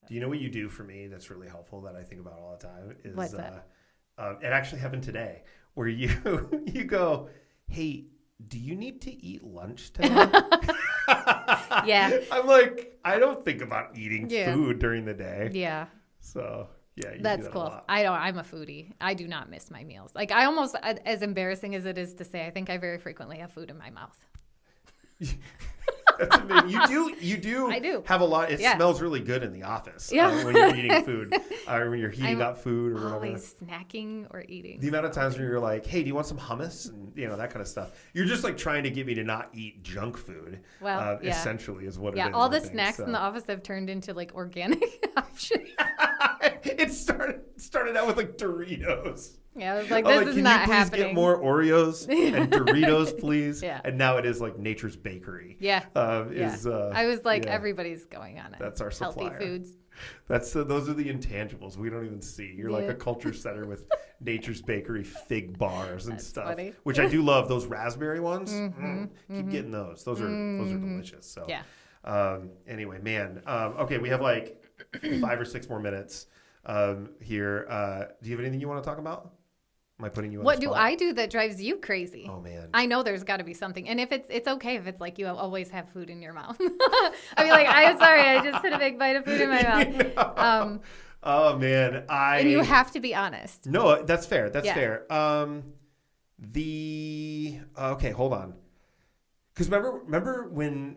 Do you know what you do for me that's really helpful that I think about all the time? What's that? It actually happened today where you you go, hey, do you need to eat lunch today? Yeah. I'm like, I don't think about eating Yeah. food during the day. Yeah. So, yeah, you That's do that cool. a lot. I'm a foodie. I do not miss my meals. Like I almost, as embarrassing as it is to say, I think I very frequently have food in my mouth. That's amazing. You do I do. have a lot. It Yeah. smells really good in the office Yeah. when you're eating food or when you're heating I'm up food or whatever. Always snacking or eating. The amount of times where you're like, hey, do you want some hummus? And, that kind of stuff. You're just like trying to get me to not eat junk food. Well, yeah. Essentially is what it is. Yeah, all I the think. snacks in the office have turned into like organic options. It started out with like Doritos. Yeah, I was like, I'm this like, is can not you please happening. get more Oreos and Doritos, please? Yeah. And now it is like Nature's Bakery. Yeah. Yeah. I was like, yeah. everybody's going on it. That's our supplier. Healthy foods. Those are the intangibles we don't even see. You're like Yeah. a culture center with Nature's Bakery fig bars and That's stuff, funny. which I do love. Those raspberry ones, keep getting those. Those are delicious. So Yeah. Anyway, man. Okay, we have like 5 or 6 more minutes here. Do you have anything you want to talk about? Am I putting you on What the do spot? I do that drives you crazy? Oh man. I know there's got to be something. And if it's okay if it's like you always have food in your mouth. I mean, like, I'm sorry, I just put a big bite of food in my mouth. Oh man, And you have to be honest. No, that's fair. That's Yeah. fair. Okay, hold on. Because remember when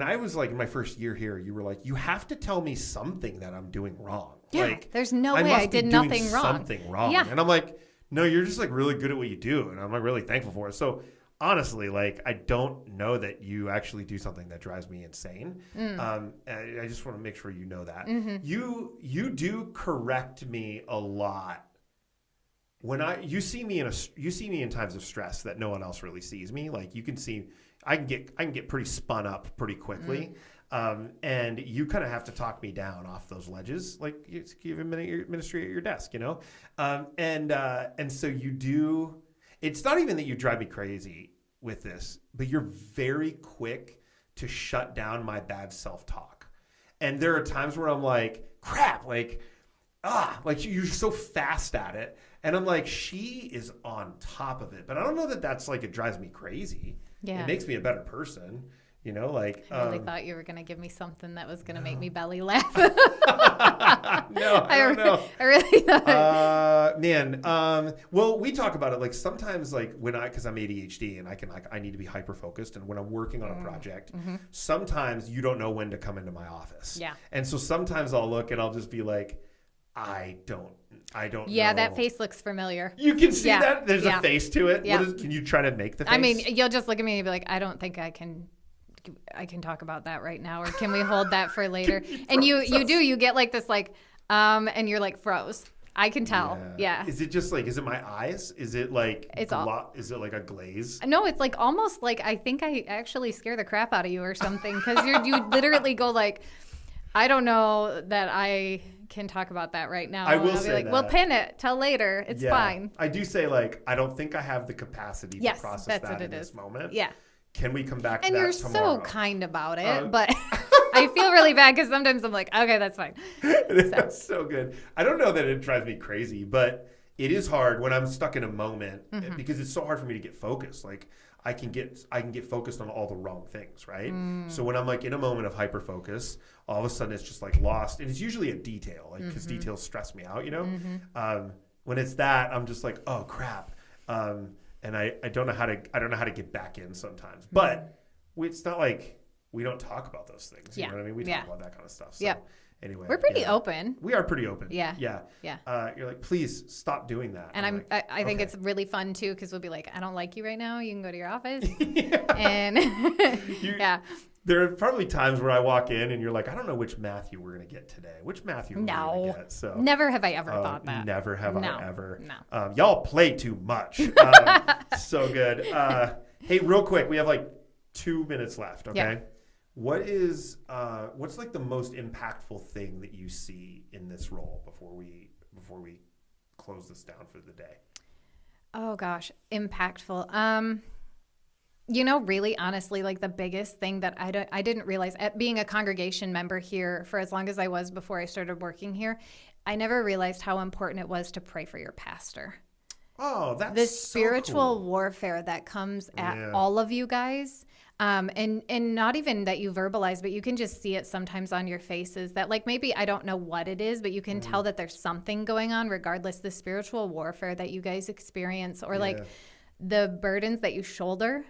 I was like in my first year here, you were like, you have to tell me something that I'm doing wrong. Yeah, Like, there's no way must I be did doing nothing wrong. Something wrong. Yeah. And I'm like, no, you're just like really good at what you do, and I'm like really thankful for it. So honestly, like I don't know that you actually do something that drives me insane. I just want to make sure you know that you do correct me a lot. When you see me in times of stress that no one else really sees me. Like you can see, I can get pretty spun up pretty quickly. And you kind of have to talk me down off those ledges, like you give a minute ministry at your desk, and so you do. It's not even that you drive me crazy with this, but you're very quick to shut down my bad self-talk. And there are times where I'm like, crap, like you're so fast at it. And I'm like, she is on top of it. But I don't know that that's like, it drives me crazy. Yeah. It makes me a better person. Like I really thought you were going to give me something that was going to make me belly laugh. no, I don't know. I really thought. Well, we talk about it like sometimes like because I'm ADHD and I need to be hyper focused, and when I'm working on a project, sometimes you don't know when to come into my office. Yeah. And so sometimes I'll look and I'll just be like, I don't Yeah, know. that face looks familiar. You can see that? There's Yeah. a face to it? Yeah. Can you try to make the face? I mean, you'll just look at me and be like, I don't think I can talk about that right now, or can we hold that for later? And you get like this like and you're like froze. I can tell. Yeah. Is it just like, is it my eyes? Is it like It's is it like a glaze? No, it's like almost like I think I actually scare the crap out of you or something, because you literally go like, I don't know that I can talk about that right now. I will I'll be say like, that. We'll pin it till later. It's fine. I do say like, I don't think I have the capacity to process that's that what in it this is. moment. Yeah. Can we come back to And that you're tomorrow? so kind about it, but I feel really bad because sometimes I'm like, okay, that's fine. That's so good. I don't know that it drives me crazy, but it is hard when I'm stuck in a moment because it's so hard for me to get focused. Like I can get focused on all the wrong things, right? So when I'm like in a moment of hyper focus, all of a sudden it's just like lost, and it's usually a detail, like because details stress me out, When it's that, I'm just like, oh crap. And I don't know how to get back in sometimes. But it's not like we don't talk about those things. You know what I mean? We talk about that kind of stuff. So anyway. We're pretty open. We are pretty open. Yeah. Yeah. You're like, please stop doing that. And like, I think okay. it's really fun too, because we'll be like, I don't like you right now. You can go to your office. Yeah. And There are probably times where I walk in and you're like, I don't know which Matthew we're going to get today. Which Matthew we're going to get. So never have I ever thought that. Never have No. I ever. No. Y'all play too much. So good. Hey, real quick, we have like 2 minutes left. Okay. Yeah. What's like the most impactful thing that you see in this role before we close this down for the day? Oh gosh, impactful. Really honestly, like the biggest thing that I didn't realize at being a congregation member here for as long as I was before I started working here, I never realized how important it was to pray for your pastor. Oh, that's The so spiritual cool. warfare that comes at Yeah. all of you guys. And not even that you verbalize, but you can just see it sometimes on your faces that like maybe I don't know what it is, but you can tell that there's something going on regardless the spiritual warfare that you guys experience or like Yeah. the burdens that you shoulder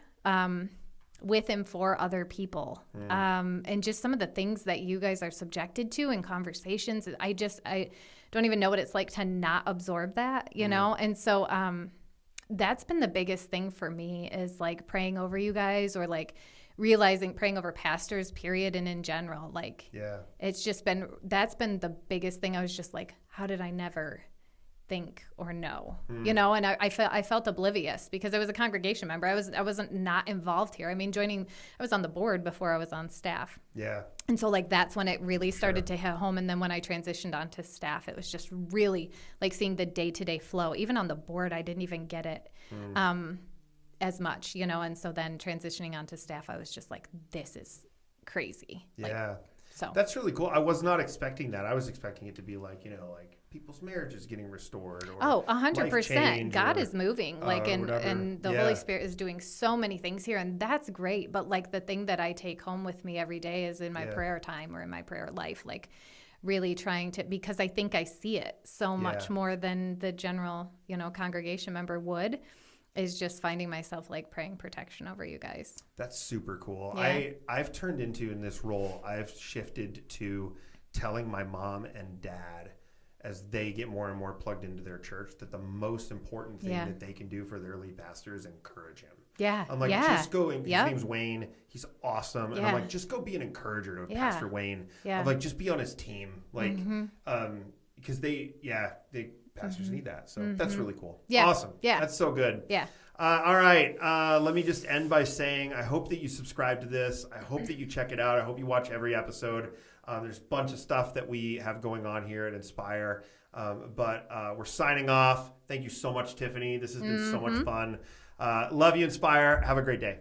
with and for other people. And just some of the things that you guys are subjected to in conversations. I don't even know what it's like to not absorb that, And so that's been the biggest thing for me is like praying over you guys or like realizing praying over pastors, period, and in general. Like Yeah. that's been the biggest thing. I was just like, how did I never think or know, and I felt oblivious because I was a congregation member. I wasn't not involved here. I mean, I was on the board before I was on staff. Yeah. And so like that's when it really started to hit home. And then when I transitioned onto staff, it was just really like seeing the day-to-day flow. Even on the board, I didn't even get it as much, And so then transitioning onto staff, I was just like, this is crazy. Yeah. So That's really cool. I was not expecting that. I was expecting it to be like, like people's marriages getting restored. Or 100%. God is moving, and the Yeah. Holy Spirit is doing so many things here, and that's great. But like the thing that I take home with me every day is in my prayer time or in my prayer life, like really trying to, because I think I see it so much more than the general, congregation member would. Is just finding myself like praying protection over you guys. That's super cool. Yeah. I've turned into in this role, I've shifted to telling my mom and dad as they get more and more plugged into their church that the most important thing that they can do for their lead pastor is encourage him. Yeah. I'm like, just go. His name's Wayne. He's awesome. And I'm Yeah. like, just go be an encourager to Pastor Wayne. Yeah. I'm like, just be on his team. Like, because pastors need that. So that's really cool. Yeah. Awesome. Yeah. That's so good. Yeah. All right. Let me just end by saying I hope that you subscribe to this. I hope that you check it out. I hope you watch every episode. There's a bunch of stuff that we have going on here at Inspire. But we're signing off. Thank you so much, Tiffany. This has been so much fun. Love you, Inspire. Have a great day.